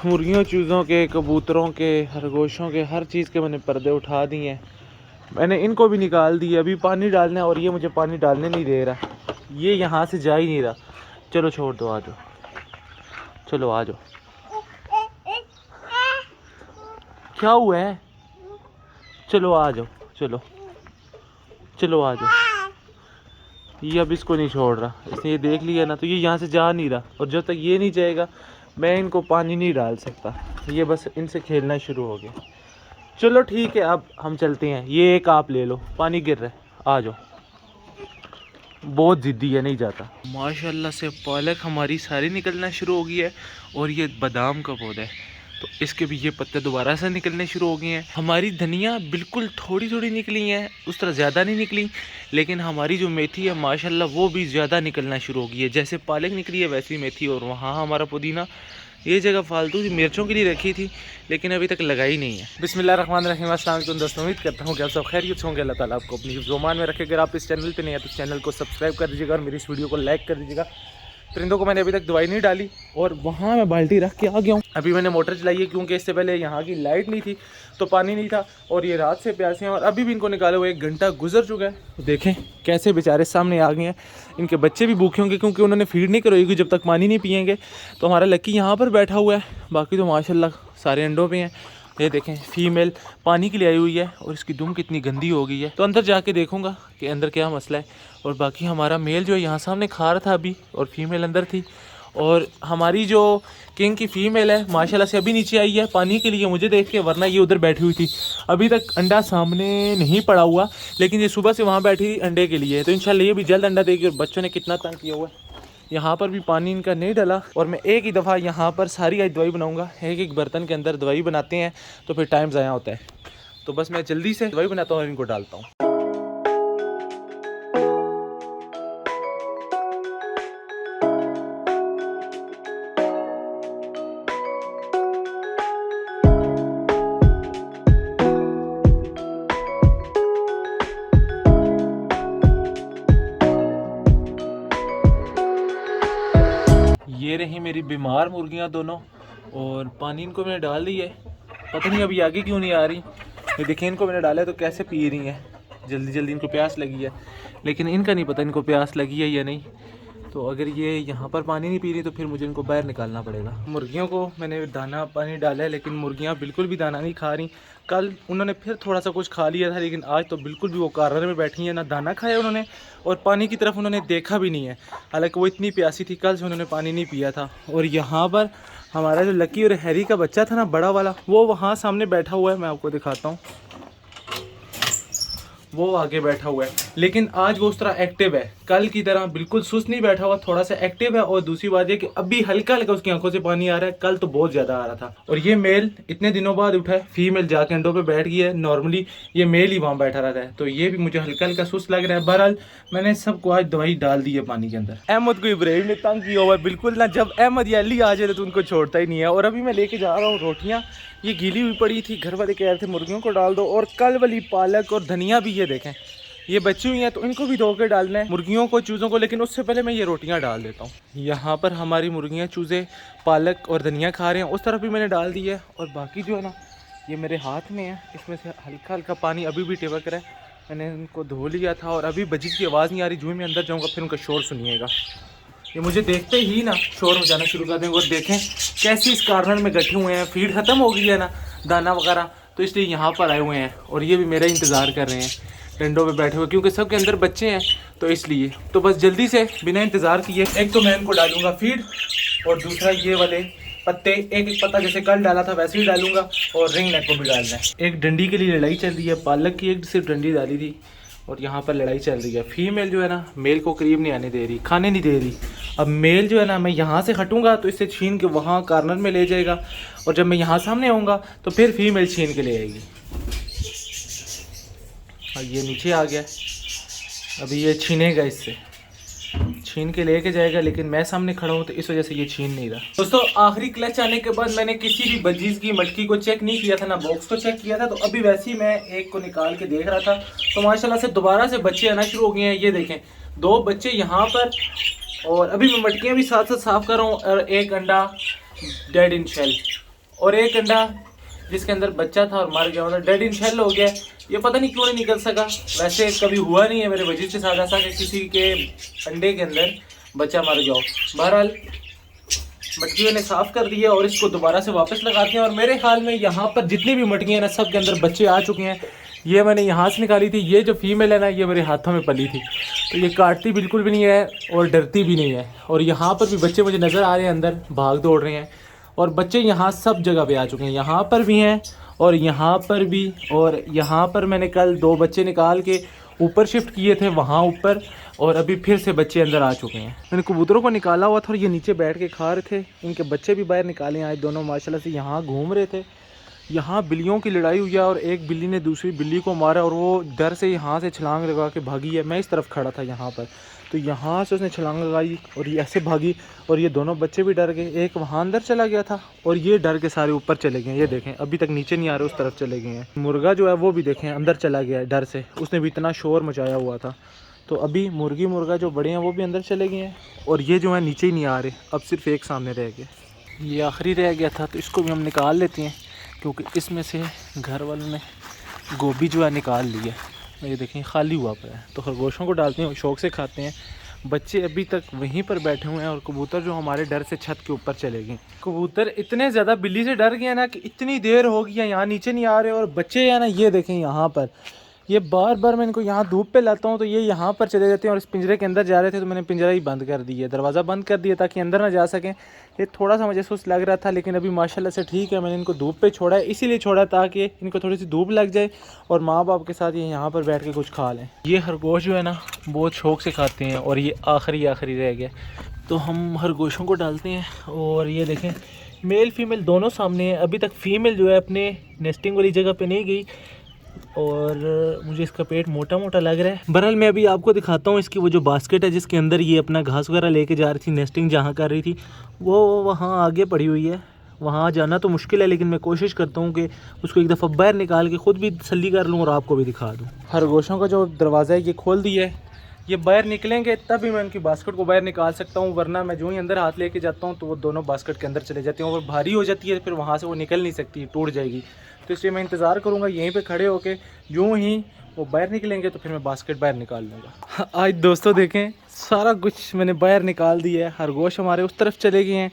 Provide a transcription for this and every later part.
मुर्गियों, चूज़ों के, कबूतरों के, खरगोशों के, हर चीज़ के मैंने पर्दे उठा दिए हैं। मैंने इनको भी निकाल दिया, अभी पानी डालना है और ये मुझे पानी डालने नहीं दे रहा, ये यहाँ से जा ही नहीं रहा। चलो छोड़ दो, आ जाओ, चलो आ जाओ। क्या हुआ है? चलो आ जाओ, चलो चलो आ जाओ। ये अब इसको नहीं छोड़ रहा, इसने ये देख लिया ना, तो ये यहाँ से जा नहीं रहा, और जब तक ये नहीं जाएगा मैं इनको पानी नहीं डाल सकता। ये बस इनसे खेलना शुरू हो गया। चलो ठीक है, अब हम चलते हैं। ये एक आप ले लो, पानी गिर रहा है, आ जाओ। बहुत ज़िद्दी है, नहीं जाता। माशाल्लाह से पालक हमारी सारी निकलना शुरू हो गई है, और ये बादाम का पौधा है तो इसके भी ये पत्ते दोबारा से निकलने शुरू हो गए हैं। हमारी धनिया बिल्कुल थोड़ी थोड़ी निकली हैं, उस तरह ज़्यादा नहीं निकली, लेकिन हमारी जो मेथी है माशाल्लाह वो भी ज़्यादा निकलना शुरू हो गई है। जैसे पालक निकली है वैसी मेथी, और वहाँ हमारा पुदीना ये जगह फालतू मिर्चों के लिए रखी थी, लेकिन अभी तक लगाई नहीं है। बिस्मिल्लाहिर्रहमानिर्रहीम, अस्सलाम वालेकुम दोस्तों, उम्मीद करता हूँ कि आप सब खैरियत होंगे। अल्लाह ताला आपको अपनी ज़ुबान में रखे। अगर आप इस चैनल पे नहीं है तो चैनल को सब्सक्राइब कर दीजिएगा और मेरी इस वीडियो को लाइक कर दीजिएगा। परिंदों को मैंने अभी तक दवाई नहीं डाली, और वहाँ मैं बाल्टी रख के आ गया हूँ। अभी मैंने मोटर चलाई है क्योंकि इससे पहले यहाँ की लाइट नहीं थी तो पानी नहीं था, और ये रात से प्यासे हैं, और अभी भी इनको निकाले हुए 1 घंटा गुजर चुका है। तो देखें कैसे बेचारे सामने आ गए हैं। इनके बच्चे भी भूखे होंगे क्योंकि उन्होंने फीड नहीं करवाई, जब तक पानी नहीं पियेंगे। तो हमारा लक्की यहाँ पर बैठा हुआ है, बाकी तो माशाल्लाह सारे अंडों पे हैं। ये देखें फीमेल पानी के लिए आई हुई है, और इसकी दुम कितनी गंदी हो गई है। तो अंदर जाके देखूंगा कि अंदर क्या मसला है। और बाकी हमारा मेल जो है यहाँ सामने खा रहा था अभी, और फीमेल अंदर थी। और हमारी जो किंग की फ़ीमेल है माशाल्लाह से अभी नीचे आई है पानी के लिए मुझे देख के, वरना ये उधर बैठी हुई थी। अभी तक अंडा सामने नहीं पड़ा हुआ, लेकिन ये सुबह से वहाँ बैठी थी अंडे के लिए। तो इंशाल्लाह ये भी जल्द अंडा देगी। और बच्चों ने कितना तंग किया हुआ है, यहाँ पर भी पानी इनका नहीं डला। और मैं एक ही दफ़ा यहाँ पर सारी आज दवाई बनाऊँगा, एक एक बर्तन के अंदर दवाई बनाते हैं तो फिर टाइम ज़ाया होता है। तो बस मैं जल्दी से दवाई बनाता हूँ और इनको डालता हूँ। ये रही मेरी बीमार मुर्गियाँ दोनों, और पानी इनको मैंने डाल दी है। पता नहीं अभी आगे क्यों नहीं आ रही। ये देखिए इनको मैंने डाला है तो कैसे पी रही हैं, जल्दी जल्दी इनको प्यास लगी है। लेकिन इनका नहीं पता इनको प्यास लगी है या नहीं। तो अगर ये यहाँ पर पानी नहीं पी रही तो फिर मुझे इनको बाहर निकालना पड़ेगा। मुर्गियों को मैंने दाना पानी डाला है, लेकिन मुर्गियाँ बिल्कुल भी दाना नहीं खा रही। कल उन्होंने फिर थोड़ा सा कुछ खा लिया था, लेकिन आज तो बिल्कुल भी वो कार्नर में बैठी हैं, ना दाना खाया उन्होंने और पानी की तरफ उन्होंने देखा भी नहीं है। हालांकि वो इतनी प्यासी थी, कल से उन्होंने पानी नहीं पिया था। और यहाँ पर हमारा जो लकी और हैरी का बच्चा था ना, बड़ा वाला, वो वहाँ सामने बैठा हुआ है। मैं आपको दिखाता हूँ, वो आगे बैठा हुआ है। लेकिन आज वो उस तरह एक्टिव है, कल की तरह बिल्कुल सुस्त नहीं बैठा हुआ, थोड़ा सा एक्टिव है। और दूसरी बात ये कि अभी हल्का हल्का उसकी आंखों से पानी आ रहा है, कल तो बहुत ज़्यादा आ रहा था। और ये मेल इतने दिनों बाद उठा है, फीमेल जाके अंडों पे बैठ गई है। नॉर्मली ये मेल ही वहाँ बैठा रहता है, तो ये भी मुझे हल्का हल्का सुस्त लग रहा है। बहरहाल मैंने सबको आज दवाई डाल दी है पानी के अंदर। अहमद को इब्राहिम ने तंग किया हुआ है बिल्कुल ना, जब अहमद या अली आ जाए तो उनको छोड़ता ही नहीं है। और अभी मैं लेके जा रहा हूँ रोटियाँ, ये गीली हुई पड़ी थी, घर वाले कह रहे थे मुर्गियों को डाल दो। और कल वाली पालक और धनिया भी ये देखें ये बची हुई हैं, तो इनको भी धो के डालना है, मुर्गियों को चूज़ों को। लेकिन उससे पहले मैं ये रोटियां डाल देता हूँ। यहाँ पर हमारी मुर्गियाँ चूज़े पालक और धनिया खा रहे हैं, उस तरफ भी मैंने डाल दी है। और बाकी जो है ना, ये मेरे हाथ में है, इसमें से हल्का हल्का पानी अभी भी टिपक रहा है। मैंने इनको धो लिया था, और अभी बजिश की आवाज़ नहीं आ रही। जो मैं अंदर जाऊँगा फिर उनका शोर सुनिएगा। ये मुझे देखते ही ना शोर मचाना शुरू कर देंगे। और देखें कैसे इस कार्नर में बैठे हुए हैं, फीड ख़त्म हो गई है ना, दाना वगैरह, तो इसलिए यहाँ पर आए हुए हैं। और ये भी मेरा इंतज़ार कर रहे हैं डंडों पे बैठे हुए, क्योंकि सबके अंदर बच्चे हैं, तो इसलिए। तो बस जल्दी से बिना इंतज़ार किए एक तो मैं इनको डालूंगा फीड, और दूसरा ये वाले पत्ते, एक एक पत्ता जैसे कल डाला था वैसे ही डालूंगा। और रिंग नेक को भी डालना है। एक डंडी के लिए लड़ाई चल रही है, पालक की एक सिर्फ डंडी डाली थी, और यहाँ पर लड़ाई चल रही है। फीमेल जो है ना, मेल को करीब नहीं आने दे रही, खाने नहीं दे रही। अब मेल जो है ना, मैं यहाँ से हटूंगा तो इससे छीन के वहाँ कार्नर में ले जाएगा, और जब मैं यहाँ सामने आऊँगा तो फिर फीमेल छीन के ले आएगी। ये नीचे आ गया, अभी ये छीनेगा, इससे छीन के लेके जाएगा। लेकिन मैं सामने खड़ा हूँ तो इस वजह से ये छीन नहीं रहा। दोस्तों आखिरी क्लच आने के बाद मैंने किसी भी बजीज की मटकी को चेक नहीं किया था, ना बॉक्स को चेक किया था। तो अभी वैसे ही मैं एक को निकाल के देख रहा था, तो माशाल्लाह से दोबारा से बच्चे आना शुरू हो गए हैं। ये देखें 2 बच्चे यहाँ पर, और अभी मैं मटकियाँ भी साथ साथ साफ कर रहा हूँ। और एक अंडा डेड इन शेल, और एक अंडा जिसके अंदर बच्चा था और मर गया, मतलब डेड इन शेल हो गया। ये पता नहीं क्यों नहीं निकल सका। वैसे कभी हुआ नहीं है मेरे वजीर के साथ ऐसा कि किसी के अंडे के अंदर बच्चा मर गया हो। बहरहाल मटकियों ने साफ़ कर दिया और इसको दोबारा से वापस लगाते हैं। और मेरे ख्याल में यहाँ पर जितनी भी मटकियाँ हैं ना, सब के अंदर बच्चे आ चुके हैं। ये मैंने यहाँ से निकाली थी। ये जो फीमेल है ना, ये मेरे हाथों में पली थी, तो ये काटती बिल्कुल भी नहीं है और डरती भी नहीं है। और यहाँ पर भी बच्चे मुझे नज़र आ रहे हैं, अंदर भाग दौड़ रहे हैं। और बच्चे यहाँ सब जगह पे आ चुके हैं, यहाँ पर भी हैं और यहाँ पर भी। और यहाँ पर मैंने कल 2 बच्चे निकाल के ऊपर शिफ्ट किए थे, वहाँ ऊपर, और अभी फिर से बच्चे अंदर आ चुके हैं। मैंने कबूतरों को निकाला हुआ था और ये नीचे बैठ के खा रहे थे। इनके बच्चे भी बाहर निकाले आए, दोनों माशाल्लाह से यहाँ घूम रहे थे। यहाँ बिल्लियों की लड़ाई हुई है और एक बिल्ली ने दूसरी बिल्ली को मारा और वो डर से यहाँ से छलांग लगा के भागी है। मैं इस तरफ खड़ा था यहाँ पर, तो यहाँ से उसने छलांग लगाई और ये ऐसे भागी और ये दोनों बच्चे भी डर गए। एक वहाँ अंदर चला गया था और ये डर के सारे ऊपर चले गए। ये देखें अभी तक नीचे नहीं आ रहे, उस तरफ चले गए हैं। मुर्गा जो है वो भी देखें अंदर चला गया है डर से, उसने भी इतना शोर मचाया हुआ था। तो अभी मुर्गा जो बड़े हैं वो भी अंदर चले गए हैं और ये जो है नीचे ही नहीं आ रहे। अब सिर्फ एक सामने रह गया, ये आखिरी रह गया था, तो इसको भी हम निकाल लेते हैं क्योंकि इसमें से घर वालों ने गोभी जो है निकाल ली है। ये देखें खाली हुआ पड़ा है, तो खरगोशों को डालते हैं, शौक़ से खाते हैं। बच्चे अभी तक वहीं पर बैठे हुए हैं और कबूतर जो हमारे डर से छत के ऊपर चले गए। कबूतर इतने ज़्यादा बिल्ली से डर गए ना कि इतनी देर हो गई है यहाँ नीचे नहीं आ रहे। और बच्चे हैं ना, ये देखें यहाँ पर, ये बार बार मैं इनको यहाँ धूप पे लाता हूँ तो ये यहाँ पर चले जाते हैं और इस पिंजरे के अंदर जा रहे थे, तो मैंने पिंजरा ही बंद कर दिया, दरवाज़ा बंद कर दिया ताकि अंदर ना जा सकें। ये थोड़ा सा मुझे सुस्त लग रहा था, लेकिन अभी माशाल्लाह से ठीक है। मैंने इनको धूप पे छोड़ा है, इसीलिए छोड़ा ताकि इनको थोड़ी सी धूप लग जाए और माँ बाप के साथ ये यहाँ पर बैठ के कुछ खा लें। ये खरगोश जो है ना बहुत शौक़ से खाते हैं और ये आखिरी रह गया, तो हम खरगोशों को डालते हैं। और ये देखें मेल फीमेल दोनों सामने हैं। अभी तक फ़ीमेल जो है अपने नेस्टिंग वाली जगह पे नहीं गई और मुझे इसका पेट मोटा मोटा लग रहा है। बहरहाल मैं अभी आपको दिखाता हूँ इसकी वो जो बास्केट है जिसके अंदर ये अपना घास वगैरह लेके जा रही थी, नेस्टिंग जहाँ कर रही थी, वो वहाँ आगे पड़ी हुई है। वहाँ जाना तो मुश्किल है, लेकिन मैं कोशिश करता हूँ कि उसको एक दफ़ा बाहर निकाल के ख़ुद भी तसल्ली कर लूँ और आपको भी दिखा दूँ। खरगोशों का जो दरवाज़ा है ये खोल दिया है, ये बाहर निकलेंगे तभी मैं उनकी बास्केट को बाहर निकाल सकता हूँ, वरना मैं जो ही अंदर हाथ लेके जाता हूँ तो वो दोनों बास्केट के अंदर चले जाते हैं और भारी हो जाती है, फिर वहाँ से वो निकल नहीं सकती, टूट जाएगी। तो इसलिए मैं इंतज़ार करूँगा यहीं पे खड़े होके, यूँ ही वो बाहर निकलेंगे तो फिर मैं बास्केट बाहर निकाल लूँगा। आज दोस्तों देखें सारा कुछ मैंने बाहर निकाल दिया है। खरगोश हमारे उस तरफ चले गए हैं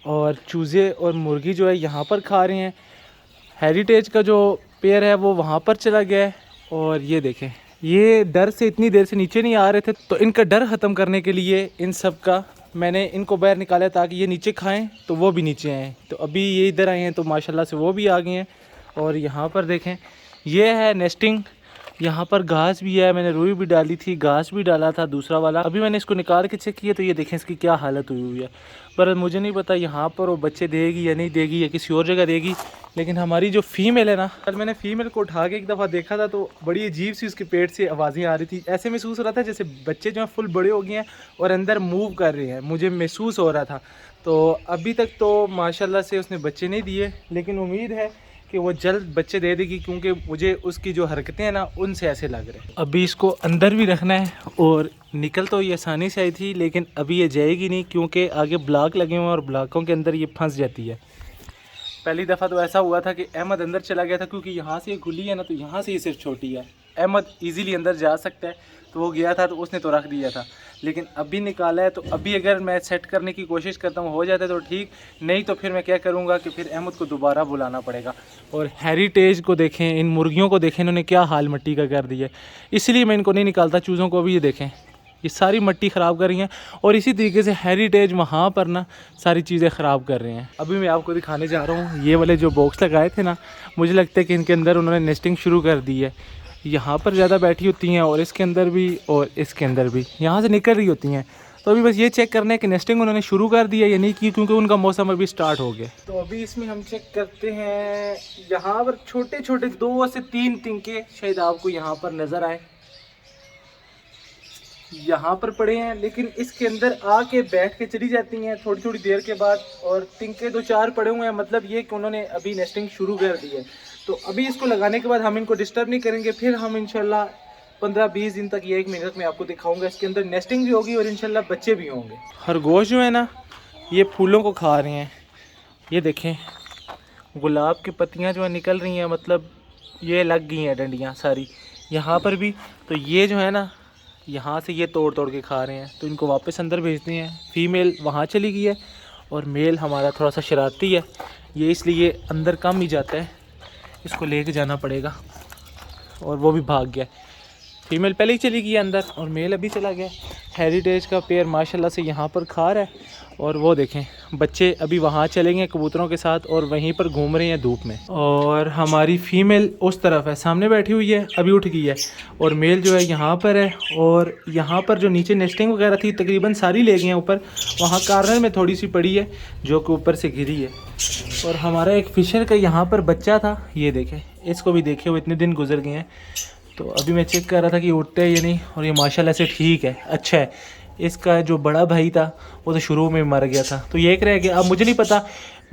और चूज़े और मुर्गी जो है यहाँ पर खा रहे हैं। हेरिटेज का जो पेड़ है वो वहाँ पर चला गया है। और ये देखें ये डर से इतनी देर से नीचे नहीं आ रहे थे, तो इनका डर ख़त्म करने के लिए इन सब का मैंने इनको बाहर निकाला ताकि ये नीचे खाएं तो वो भी नीचे आएँ। तो अभी ये इधर आए हैं तो माशाल्लाह से वो भी आ गए हैं। और यहाँ पर देखें ये है नेस्टिंग, यहाँ पर घास भी है, मैंने रुई भी डाली थी, घास भी डाला था दूसरा वाला। अभी मैंने इसको निकाल के चेक किया तो ये देखें इसकी क्या हालत हुई हुई है। पर मुझे नहीं पता यहाँ पर वो बच्चे देगी या नहीं देगी या किसी और जगह देगी, लेकिन हमारी जो फीमेल है ना, कल मैंने फीमेल को उठा के एक दफ़ा देखा था तो बड़ी अजीब सी उसके पेट से आवाज़ें आ रही थी। ऐसे महसूस हो रहा था जैसे बच्चे जो हैं फुल बड़े हो गए हैं और अंदर मूव कर रहे हैं, मुझे महसूस हो रहा था। तो अभी तक तो माशाल्लाह से उसने बच्चे नहीं दिए, लेकिन उम्मीद है कि वो जल्द बच्चे दे देगी, क्योंकि मुझे उसकी जो हरकतें हैं ना उनसे ऐसे लग रहे हैं। अभी इसको अंदर भी रखना है और निकल तो ये आसानी से आई थी, लेकिन अभी ये जाएगी नहीं क्योंकि आगे ब्लॉक लगे हुए हैं और ब्लॉकों के अंदर ये फंस जाती है। पहली दफ़ा तो ऐसा हुआ था कि अहमद अंदर चला गया था, क्योंकि यहाँ से ये खुली है ना तो यहाँ से ये सिर्फ छोटी है। अहमद ईज़िली अंदर जा सकता है, तो वो गया था तो उसने तो रख दिया था, लेकिन अभी निकाला है। तो अभी अगर मैं सेट करने की कोशिश करता हूँ हो जाता है तो ठीक, नहीं तो फिर मैं क्या करूँगा कि फिर अहमद को दोबारा बुलाना पड़ेगा। और हेरिटेज को देखें, इन मुर्गियों को देखें, इन्होंने क्या हाल मिट्टी का कर दिया है, इसलिए मैं इनको नहीं निकालता। चूज़ों को भी ये देखें, ये सारी मिट्टी ख़राब कर रही हैं और इसी तरीके से हेरिटेज वहाँ पर ना सारी चीज़ें ख़राब कर रहे हैं। अभी मैं आपको दिखाने जा रहा हूँ ये वाले जो बॉक्स लगाए थे ना, मुझे लगता है कि इनके अंदर उन्होंने नेस्टिंग शुरू कर दी है। यहाँ पर ज़्यादा बैठी होती हैं और इसके अंदर भी और इसके अंदर भी यहाँ से निकल रही होती हैं। तो अभी बस ये चेक करना है कि नेस्टिंग उन्होंने शुरू कर दिया या नहीं की, क्योंकि उनका मौसम अभी स्टार्ट हो गया। तो अभी इसमें हम चेक करते हैं, यहाँ पर छोटे छोटे 2 से 3 तिनके शायद आपको यहाँ पर नज़र आए, यहाँ पर पड़े हैं, लेकिन इसके अंदर आके बैठ के चली जाती हैं थोड़ी थोड़ी देर के बाद। और तिनके 2-4 पड़े हुए हैं, मतलब ये कि उन्होंने अभी नेस्टिंग शुरू कर दी है। तो अभी इसको लगाने के बाद हम इनको डिस्टर्ब नहीं करेंगे, फिर हम इंशाल्लाह 15-20 दिन तक या 1 महीने तक मैं आपको दिखाऊंगा, इसके अंदर नेस्टिंग भी होगी और इंशाल्लाह बच्चे भी होंगे। खरगोश जो है ना ये फूलों को खा रहे हैं, ये देखें गुलाब की पत्तियाँ जो है निकल रही हैं, मतलब ये लग गई हैं डंडियाँ सारी यहाँ पर भी। तो ये जो है ना, यहाँ से ये तोड़ तोड़ के खा रहे हैं, तो इनको वापस अंदर भेजते हैं। फीमेल वहाँ चली गई है और मेल हमारा थोड़ा सा शरारती है, ये इसलिए अंदर कम ही जाता है, इसको लेके जाना पड़ेगा। और वो भी भाग गया, फीमेल पहले ही चली गई अंदर और मेल अभी चला गया। हेरिटेज का पेयर माशाल्लाह से यहाँ पर खा रहा है। और वो देखें बच्चे अभी वहाँ चलेंगे कबूतरों के साथ और वहीं पर घूम रहे हैं धूप में। और हमारी फ़ीमेल उस तरफ है, सामने बैठी हुई है, अभी उठ गई है। और मेल जो है यहाँ पर है। और यहाँ पर जो नीचे नेस्टिंग वगैरह थी तकरीबन सारी ले गए हैं ऊपर, वहाँ कार्नर में थोड़ी सी पड़ी है जो कि ऊपर से गिरी है। और हमारा एक फ़िशर का यहाँ पर बच्चा था, ये देखें, इसको भी देखे हुए इतने दिन गुजर गए हैं। तो अभी मैं चेक कर रहा था कि उठते हैं या नहीं, और ये माशाल्लाह से ठीक है, अच्छा है। इसका जो बड़ा भाई था वो तो शुरू में मर गया था, तो ये एक रह गया। अब मुझे नहीं पता,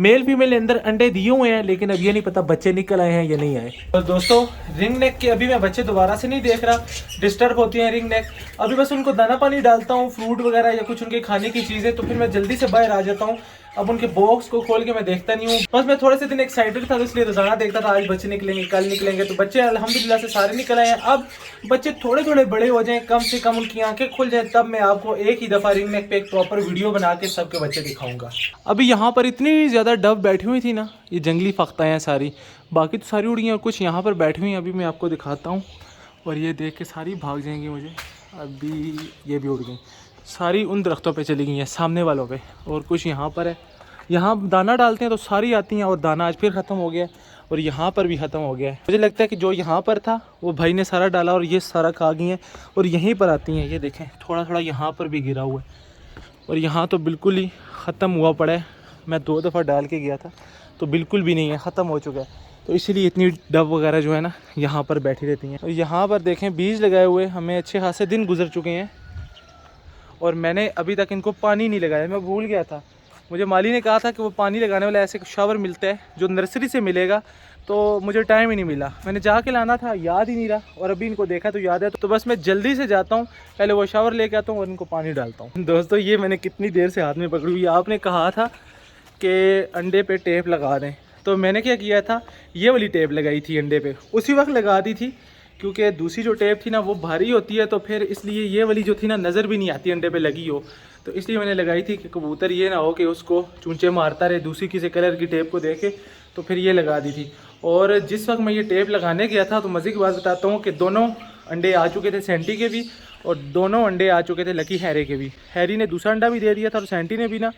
मेल फीमेल अंदर अंडे दिए हुए हैं, लेकिन अब ये नहीं पता बच्चे निकल आए हैं या नहीं आए। तो दोस्तों रिंग नेक के अभी मैं बच्चे दोबारा से नहीं देख रहा, डिस्टर्ब होती हैं रिंग नेक। अभी बस उनको दाना पानी डालता हूँ, फ्रूट वगैरह या कुछ उनके खाने की चीज़ें, तो फिर मैं जल्दी से बाहर आ जाता हूँ। अब उनके बॉक्स को खोल के मैं देखता नहीं हूँ, बस मैं थोड़े से दिन एक्साइटेड था, तो इसलिए रोजाना देखता था आज बच्चे निकलेंगे कल निकलेंगे। तो बच्चे अल्हम्दुलिल्लाह से सारे निकल आए हैं। अब बच्चे थोड़े थोड़े बड़े हो जाएं, कम से कम उनकी आंखें खुल जाएं, तब मैं आपको एक ही दफ़ा रिंग नेक पे एक प्रॉपर वीडियो बना के सबके बच्चे दिखाऊंगा। अभी यहाँ पर इतनी ज़्यादा डव बैठी हुई थी ना, ये जंगली फख्ता हैं सारी, बाकी तो सारी उड़ी हैं और कुछ यहाँ पर बैठी हुई हैं। अभी मैं आपको दिखाता हूँ और ये देख के सारी भाग जाएंगी मुझे। अभी ये भी उड़ गई, सारी उन दरख्तों पे चली गई हैं सामने वालों पे, और कुछ यहाँ पर है। यहाँ दाना डालते हैं तो सारी आती हैं, और दाना आज फिर ख़त्म हो गया है और यहाँ पर भी ख़त्म हो गया है। मुझे लगता है कि जो यहाँ पर था वो भाई ने सारा डाला और ये सारा खा गई हैं और यहीं पर आती हैं। ये देखें थोड़ा थोड़ा यहाँ पर भी गिरा हुआ है, और यहाँ तो बिल्कुल ही ख़त्म हुआ पड़ा है। मैं 2 दफ़ा डाल के गया था तो बिल्कुल भी नहीं है, ख़त्म हो चुका है। तो इसीलिए इतनी डव वगैरह जो है ना यहाँ पर बैठी रहती हैं। और यहाँ पर देखें बीज लगाए हुए हमें अच्छे खासे दिन गुजर चुके हैं, और मैंने अभी तक इनको पानी नहीं लगाया, मैं भूल गया था। मुझे माली ने कहा था कि वो पानी लगाने वाला ऐसे शावर मिलता है जो नर्सरी से मिलेगा, तो मुझे टाइम ही नहीं मिला, मैंने जाके लाना था, याद ही नहीं रहा। और अभी इनको देखा तो याद है, तो बस मैं जल्दी से जाता हूँ, पहले वो शावर लेके आता हूँ और इनको पानी डालता हूँ। दोस्तों ये मैंने कितनी देर से हाथ में पकड़ी हुई, आपने कहा था कि अंडे पे टेप लगा दें, तो मैंने क्या किया था, ये वाली टेप लगाई थी अंडे पे, उसी वक्त लगा दी थी, क्योंकि दूसरी जो टेप थी ना वो भारी होती है, तो फिर इसलिए ये वाली जो थी ना नज़र भी नहीं आती अंडे पे लगी हो, तो इसलिए मैंने लगाई थी कि कबूतर ये ना हो कि उसको चूंचे मारता रहे दूसरी किसी कलर की टेप को देखे, तो फिर ये लगा दी थी। और जिस वक्त मैं ये टेप लगाने गया था, तो मज़े की बात बताता हूँ कि दोनों अंडे आ चुके थे, सेंटी के भी, और दोनों अंडे आ चुके थे लकी हैरे के भी। हैरी ने दूसरा अंडा भी दे दिया था और सेंटी ने भी ना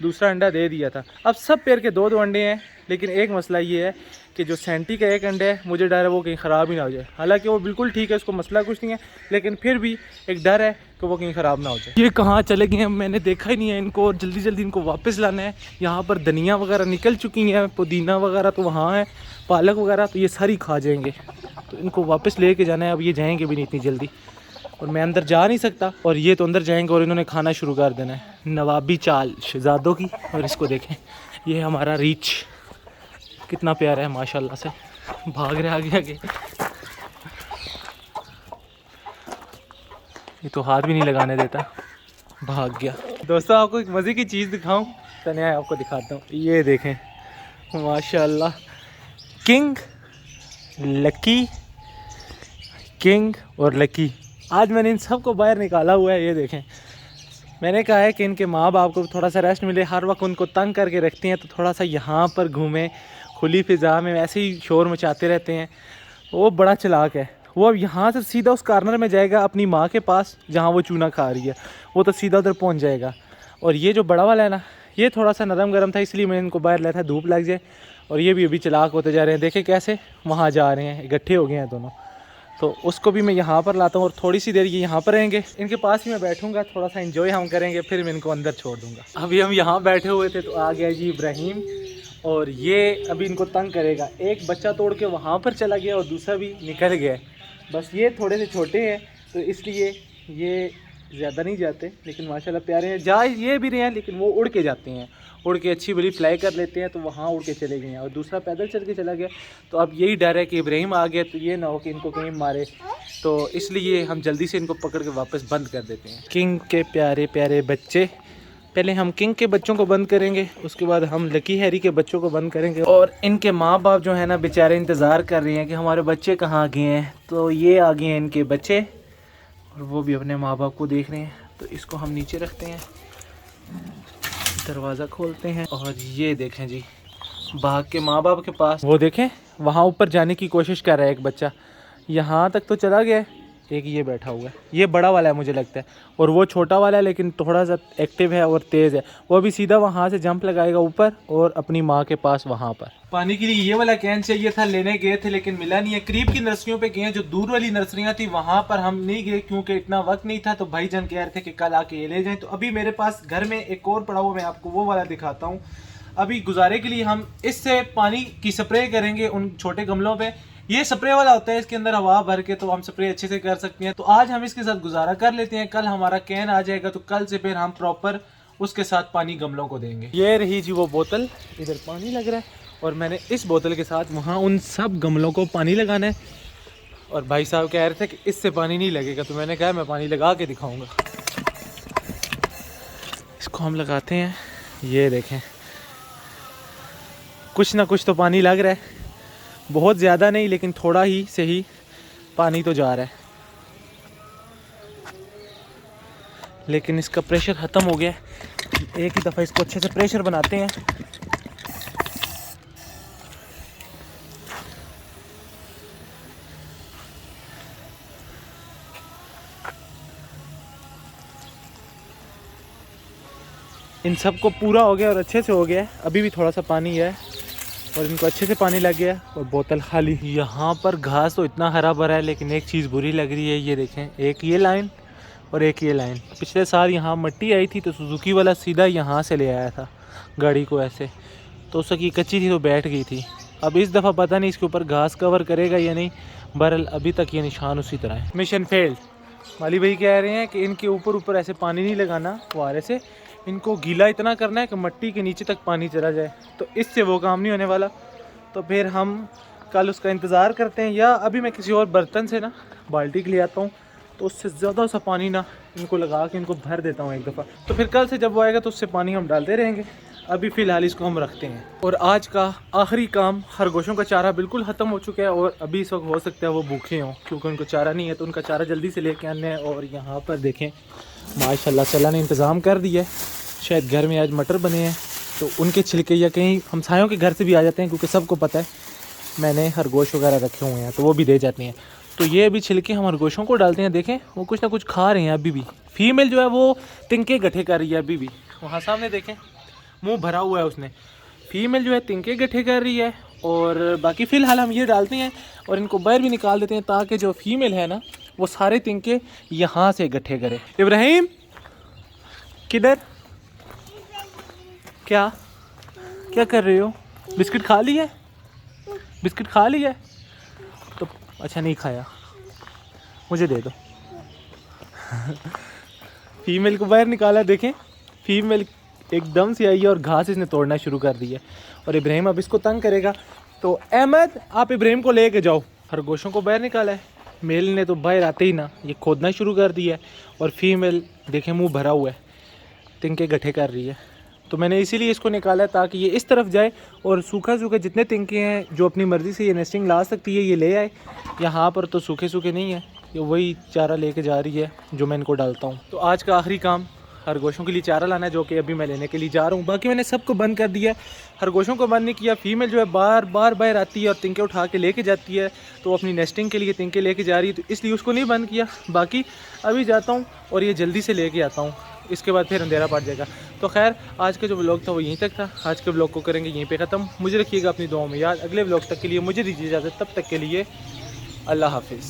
दूसरा अंडा दे दिया था। अब सब पेयर के 2-2 अंडे हैं, लेकिन एक मसला ये है कि जो सेंटी का एक अंडा है, मुझे डर है वो कहीं ख़राब ही ना हो जाए। हालांकि वो बिल्कुल ठीक है, उसको मसला कुछ नहीं है, लेकिन फिर भी एक डर है कि वो कहीं ख़राब ना हो जाए। ये कहाँ चले गए हैं, मैंने देखा ही नहीं है इनको, और जल्दी जल्दी इनको वापस लाना है। यहाँ पर धनिया वगैरह निकल चुकी हैं, पुदीना वगैरह तो वहाँ है, पालक वगैरह, तो ये सारी खा जाएंगे, तो इनको वापस ले कर जाना है। अब ये जाएँगे भी नहीं इतनी जल्दी, और मैं अंदर जा नहीं सकता, और ये तो अंदर जाएंगे और इन्होंने खाना शुरू कर देना है। नवाबी चाल शहजादों की। और इसको देखें, ये हमारा रीच कितना प्यारा है माशाल्लाह से, भाग रहे आगे आगे, ये तो हाथ भी नहीं लगाने देता, भाग गया। दोस्तों आपको एक मज़े की चीज़ दिखाऊं, तनिया आपको दिखाता हूँ, ये देखें माशाल्लाह, किंग लकी, किंग और लकी, आज मैंने इन सबको बाहर निकाला हुआ है। ये देखें, मैंने कहा है कि इनके माँ बाप को थोड़ा सा रेस्ट मिले, हर वक्त उनको तंग करके रखती हैं, तो थोड़ा सा यहाँ पर घूमें खुली फ़िज़ा में, ऐसे ही शोर मचाते रहते हैं। वो बड़ा चालाक है, वो अब यहाँ से सीधा उस कार्नर में जाएगा अपनी माँ के पास जहाँ वो चूना खा रही है, वो तो सीधा उधर पहुँच जाएगा। और ये जो बड़ा वाला है ना, ये थोड़ा सा नरम गरम था, इसलिए मैंने इनको बाहर लाया था, धूप लग जाए। और ये भी अभी चालाक होते जा रहे हैं, देखें कैसे वहाँ जा रहे हैं, इकट्ठे हो गए हैं दोनों। तो उसको भी मैं यहाँ पर लाता हूँ और थोड़ी सी देर ये यहाँ पर रहेंगे, इनके पास ही मैं बैठूँगा, थोड़ा सा एंजॉय हम करेंगे, फिर मैं इनको अंदर छोड़ दूँगा। अभी हम यहाँ बैठे हुए थे तो आ गया जी इब्राहिम, और ये अभी इनको तंग करेगा। एक बच्चा तोड़ के वहाँ पर चला गया और दूसरा भी निकल गया। बस ये थोड़े से छोटे हैं तो इसलिए ये ज़्यादा नहीं जाते, लेकिन माशाल्लाह प्यारे हैं। जा ये भी रहे हैं, लेकिन वो उड़ के जाते हैं, उड़ के अच्छी बड़ी फ्लाई कर लेते हैं, तो वहाँ उड़ के चले गए हैं। और दूसरा पैदल चल के चला गया। तो अब यही डर है कि इब्राहिम आ गया तो ये ना हो कि इनको कहीं मारे, तो इसलिए हम जल्दी से इनको पकड़ के वापस बंद कर देते हैं। किंग के प्यारे प्यारे बच्चे, पहले हम किंग के बच्चों को बंद करेंगे, उसके बाद हम लकी हैरी के बच्चों को बंद करेंगे। और इनके माँ बाप जो है ना बेचारे इंतज़ार कर रहे हैं कि हमारे बच्चे कहाँ गए हैं। तो ये आ गए हैं इनके बच्चे और वो भी अपने माँ बाप को देख रहे हैं। तो इसको हम नीचे रखते हैं, दरवाज़ा खोलते हैं और ये देखें जी भाग के माँ बाप के पास। वो देखें वहाँ ऊपर जाने की कोशिश कर रहा है एक बच्चा, यहाँ तक तो चला गया है। एक ये बैठा हुआ है, ये बड़ा वाला है मुझे लगता है, और वो छोटा वाला है लेकिन थोड़ा सा एक्टिव है और तेज़ है। वो अभी सीधा वहाँ से जंप लगाएगा ऊपर और अपनी माँ के पास वहाँ पर। पानी के लिए ये वाला कैन चाहिए था, लेने गए थे लेकिन मिला नहीं है। करीब की नर्सरियों पे गए हैं, जो दूर वाली नर्सरियाँ थी वहाँ पर हम नहीं गए क्योंकि इतना वक्त नहीं था। तो भाईजान कह रहे थे कि कल आके ये ले जाएँ। तो अभी मेरे पास घर में एक और पड़ा हुआ, मैं आपको वो वाला दिखाता हूँ। अभी गुजारे के लिए हम इससे पानी की स्प्रे करेंगे उन छोटे गमलों पे। ये स्प्रे वाला होता है, इसके अंदर हवा भर के तो हम स्प्रे अच्छे से कर सकते हैं। तो आज हम इसके साथ गुजारा कर लेते हैं, कल हमारा कैन आ जाएगा तो कल से फिर हम प्रॉपर उसके साथ पानी गमलों को देंगे। ये रही जी वो बोतल, इधर पानी लग रहा है और मैंने इस बोतल के साथ वहाँ उन सब गमलों को पानी लगाना है। और भाई साहब कह रहे थे कि इससे पानी नहीं लगेगा, तो मैंने कहा मैं पानी लगा के दिखाऊँगा। इसको हम लगाते हैं, ये देखें कुछ ना कुछ तो पानी लग रहा है, बहुत ज़्यादा नहीं लेकिन थोड़ा ही सही पानी तो जा रहा है। लेकिन इसका प्रेशर ख़त्म हो गया है, एक ही दफ़ा इसको अच्छे से प्रेशर बनाते हैं। इन सब को पूरा हो गया और अच्छे से हो गया है। अभी भी थोड़ा सा पानी है और इनको अच्छे से पानी लग गया और बोतल खाली। यहाँ पर घास तो इतना हरा भरा है लेकिन एक चीज़ बुरी लग रही है, ये देखें एक ये लाइन और एक ये लाइन। पिछले साल यहाँ मिट्टी आई थी तो सुजुकी वाला सीधा यहाँ से ले आया था गाड़ी को ऐसे, तो उसकी कच्ची थी तो बैठ गई थी। अब इस दफ़ा पता नहीं इसके ऊपर घास कवर करेगा या नहीं, बहरहाल अभी तक ये निशान उसी तरह है। Mission failed. माली भाई कह रहे हैं कि इनके ऊपर ऐसे पानी नहीं लगाना फुहारे से, इनको गीला इतना करना है कि मिट्टी के नीचे तक पानी चला जाए। तो इससे वो काम नहीं होने वाला, तो फिर हम कल उसका इंतज़ार करते हैं, या अभी मैं किसी और बर्तन से ना बाल्टी के ले आता हूँ तो उससे ज़्यादा सा पानी ना इनको लगा के इनको भर देता हूँ एक दफ़ा। तो फिर कल से जब वो आएगा तो उससे पानी हम डालते रहेंगे। अभी फ़िलहाल इसको हम रखते हैं। और आज का आखिरी काम, खरगोशों का चारा बिल्कुल ख़त्म हो चुका है और अभी इस वक्त हो सकता है वो भूखे हों क्योंकि उनको चारा नहीं है, तो उनका चारा जल्दी से लेके आने हैं। और यहाँ पर देखें माशाल्लाह चला ने इंतज़ाम कर दिया है। शायद घर में आज मटर बने हैं तो उनके छिलके या कहीं हमसायों के घर से भी आ जाते हैं, क्योंकि सबको पता है मैंने खरगोश वगैरह रखे हुए हैं तो वो भी दे जाते हैं। तो ये अभी छिलके हम खरगोशों को डालते हैं। देखें वो कुछ ना कुछ खा रहे हैं अभी भी। फीमेल जो है वो तिनके गठे कर रही है अभी भी, वहाँ सामने देखें मुंह भरा हुआ है उसने। फीमेल जो है तिनके गठे कर रही है। और बाकी फ़िलहाल हम ये डालते हैं और इनको बाहर भी निकाल देते हैं ताकि जो फीमेल है ना वो सारे तिनके यहाँ से गठे करे। इब्राहिम किधर, क्या क्या कर रहे हो? बिस्किट खा ली है? बिस्किट खा ली है? तो अच्छा नहीं खाया, मुझे दे दो। फीमेल को बाहर निकाला, देखें फीमेल एकदम से आई है और घास इसने तोड़ना शुरू कर दी है। और इब्राहिम अब इसको तंग करेगा, तो अहमद आप इब्राहिम को लेके जाओ। खरगोशों को बाहर निकाला है, मेल ने तो बाहर आते ही ना ये खोदना शुरू कर दिया है। और फीमेल देखें मुंह भरा हुआ है, तिनके गठे कर रही है। तो मैंने इसीलिए इसको निकाला ताकि ये इस तरफ जाए और सूखा सूखे जितने तिनके हैं जो अपनी मर्ज़ी से ये नेस्टिंग ला सकती है ये ले आए। यहाँ पर तो सूखे सूखे नहीं है, ये वही चारा लेके जा रही है जो मैं इनको डालता हूँ। तो आज का आखिरी काम खरगोशों के लिए चारा लाना है, जो कि अभी मैं लेने के लिए जा रहा हूँ। बाकी मैंने सबको बंद कर दिया है, खरगोशों को बंद नहीं किया। फीमेल जो है बार बार बाहर आती है और तिनके उठा के लेके जाती है, तो अपनी नेस्टिंग के लिए तिनके लेके जा रही है, तो इसलिए उसको नहीं बंद किया। बाकी अभी जाता हूँ और ये जल्दी से लेके आता हूँ, इसके बाद फिर अंधेरा पड़ जाएगा। तो खैर आज का जो व्लॉग था वो यहीं तक था। आज के व्लॉग को करेंगे यहीं पे ख़त्म। मुझे रखिएगा अपनी दुआओं में याद। अगले व्लॉग तक के लिए मुझे दीजिए इजाज़त, तब तक के लिए अल्लाह हाफिज़।